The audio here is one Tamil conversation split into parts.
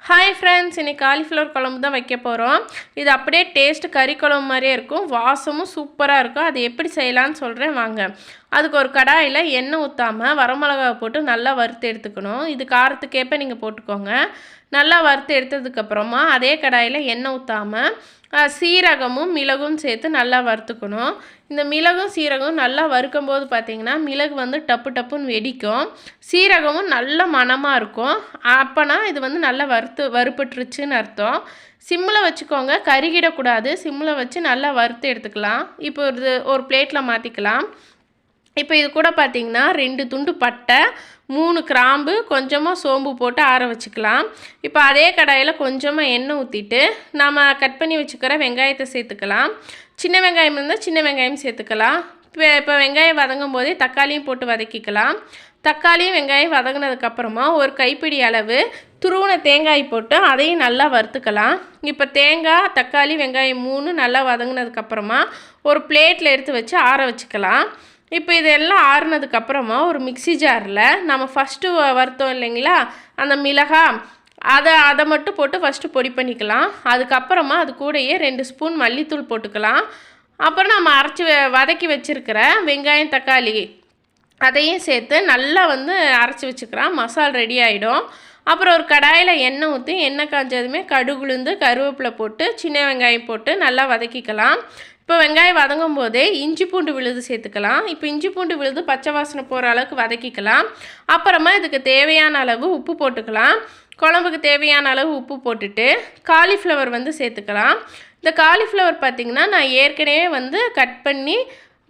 ஹாய் ஃப்ரெண்ட்ஸ், இன்னைக்கு காலிஃப்ளவர் குழம்பு தான் வைக்க போகிறோம். இது அப்படியே டேஸ்ட் கறி குழம்பு மாதிரியே இருக்கும், வாசமும் சூப்பராக இருக்கும். அது எப்படி செய்யலான்னு சொல்கிறேன் வாங்க. அதுக்கு ஒரு கடாயில் எண்ணெய் ஊற்றாமல் வரமிளகாவை போட்டு நல்லா வறுத்து எடுத்துக்கணும். இது காரத்துக்கேற்ப நீங்கள் போட்டுக்கோங்க. நல்லா வறுத்து எடுத்ததுக்கப்புறமா அதே கடாயில் எண்ணெய் ஊற்றாமல் சீரகமும் மிளகும் சேர்த்து நல்லா வறுத்துக்கணும். இந்த மிளகும் சீரகம் நல்லா வறுக்கும் போது பார்த்திங்கன்னா மிளகு வந்து டப்பு டப்புன்னு வெடிக்கும், சீரகமும் நல்ல மணமாக இருக்கும். அப்போனா இது வந்து நல்லா வறுப்பட்டுருச்சுன்னு அர்த்தம். சிம்மில் வச்சுக்கோங்க, கருகிடக்கூடாது. சிம்மில் வச்சு நல்லா வறுத்து எடுத்துக்கலாம். இப்போ ஒரு பிளேட்டில் மாற்றிக்கலாம். இப்போ இது கூட பார்த்திங்கன்னா 2 துண்டு பட்டை, 3 கிராம்பு, கொஞ்சமாக சோம்பு போட்டு ஆற வச்சுக்கலாம். இப்போ அதே கடாயில் கொஞ்சமாக எண்ணெய் ஊற்றிட்டு நம்ம கட் பண்ணி வச்சுக்கிற வெங்காயத்தை சேர்த்துக்கலாம். சின்ன வெங்காயம் இருந்தால் சின்ன வெங்காயம் சேர்த்துக்கலாம். இப்போ வெங்காயம் வதங்கும் போதே தக்காளியும் போட்டு வதக்கிக்கலாம். தக்காளியும் வெங்காயம் வதங்கினதுக்கப்புறமா ஒரு கைப்பிடி அளவு துருவின தேங்காய் போட்டு அதையும் நல்லா வறுத்துக்கலாம். இப்போ தேங்காய், தக்காளி, வெங்காயம் 3 நல்லா வதங்கினதுக்கப்புறமா ஒரு பிளேட்டில் எடுத்து வச்சு ஆற வச்சுக்கலாம். இப்போ இதெல்லாம் ஆறுனதுக்கப்புறமா ஒரு மிக்ஸி ஜாரில் நம்ம ஃபஸ்ட்டு வறுத்தோம் இல்லைங்களா அந்த மிளகாய், அதை மட்டும் போட்டு ஃபஸ்ட்டு பொடி பண்ணிக்கலாம். அதுக்கப்புறமா அது கூடயே 2 ஸ்பூன் மல்லித்தூள் போட்டுக்கலாம். அப்புறம் நம்ம வதக்கி வச்சுருக்கிற வெங்காயம், தக்காளி அதையும் சேர்த்து நல்லா வந்து அரைச்சி வச்சுக்கலாம். மசாலா ரெடி ஆகிடும். அப்புறம் ஒரு கடாயில் எண்ணெய் ஊற்றி எண்ணெய் காஞ்சதுமே கடுகுளுந்து கருவேப்பிலை போட்டு சின்ன வெங்காயம் போட்டு நல்லா வதக்கிக்கலாம். இப்போ வெங்காயம் வதங்கும் போதே இஞ்சி பூண்டு விழுது சேர்த்துக்கலாம். இப்போ இஞ்சி பூண்டு விழுது பச்சை வாசனை போகிற அளவுக்கு வதக்கிக்கலாம். அப்புறமா இதுக்கு தேவையான அளவு உப்பு போட்டுக்கலாம். குழம்புக்கு தேவையான அளவு உப்பு போட்டுட்டு காலிஃப்ளவர் வந்து சேர்த்துக்கலாம். இந்த காலிஃப்ளவர் பார்த்திங்கன்னா நான் ஏற்கனவே வந்து கட் பண்ணி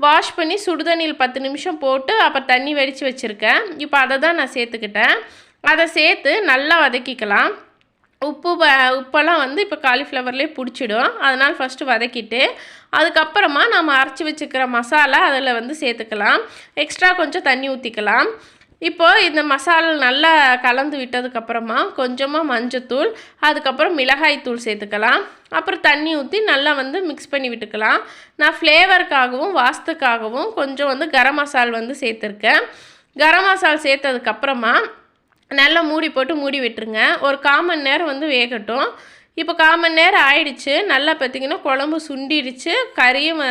வாஷ் பண்ணி சுடுதண்ணியில் 10 நிமிஷம் போட்டு அப்புறம் தண்ணி வடித்து வச்சுருக்கேன். இப்போ அதை தான் நான் சேர்த்துக்கிட்டேன். அதை சேர்த்து நல்லா வதக்கிக்கலாம். உப்பெல்லாம் வந்து இப்போ காலிஃப்ளவர்லேயே பிடிச்சிடும். அதனால் ஃபஸ்ட்டு வதக்கிட்டு அதுக்கப்புறமா நம்ம அரைச்சி வச்சுக்கிற மசாலா அதில் வந்து சேர்த்துக்கலாம். எக்ஸ்ட்ரா கொஞ்சம் தண்ணி ஊற்றிக்கலாம். இப்போது இந்த மசாலா நல்லா கலந்து விட்டதுக்கப்புறமா கொஞ்சமாக மஞ்சத்தூள், அதுக்கப்புறம் மிளகாய்த்தூள் சேர்த்துக்கலாம். அப்புறம் தண்ணி ஊற்றி நல்லா வந்து மிக்ஸ் பண்ணி விட்டுக்கலாம். நான் ஃப்ளேவருக்காகவும் வாசத்துக்காகவும் கொஞ்சம் வந்து கரம் மசால் வந்து சேர்த்துருக்கேன். கரம் மசால் சேர்த்ததுக்கப்புறமா நல்லா மூடி போட்டு மூடி விட்டுருங்க. ஒரு 1/4 மணி நேரம் வந்து வேகட்டும். இப்போ 1/4 மணி நேரம் ஆயிடுச்சு. நல்லா பார்த்திங்கன்னா குழம்பு சுண்டிடுச்சு. கறியும்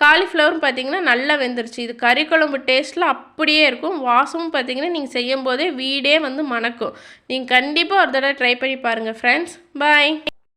காலிஃப்ளவரும் பார்த்திங்கன்னா நல்லா வெந்துருச்சு. இது கறி குழம்பு டேஸ்ட்டில் அப்படியே இருக்கும். வாசமும் பார்த்திங்கன்னா நீங்கள் செய்யும் போதே வீடே வந்து மணக்கும். நீங்கள் கண்டிப்பாக ஒரு தடவை ட்ரை பண்ணி பாருங்கள் ஃப்ரெண்ட்ஸ். பாய்.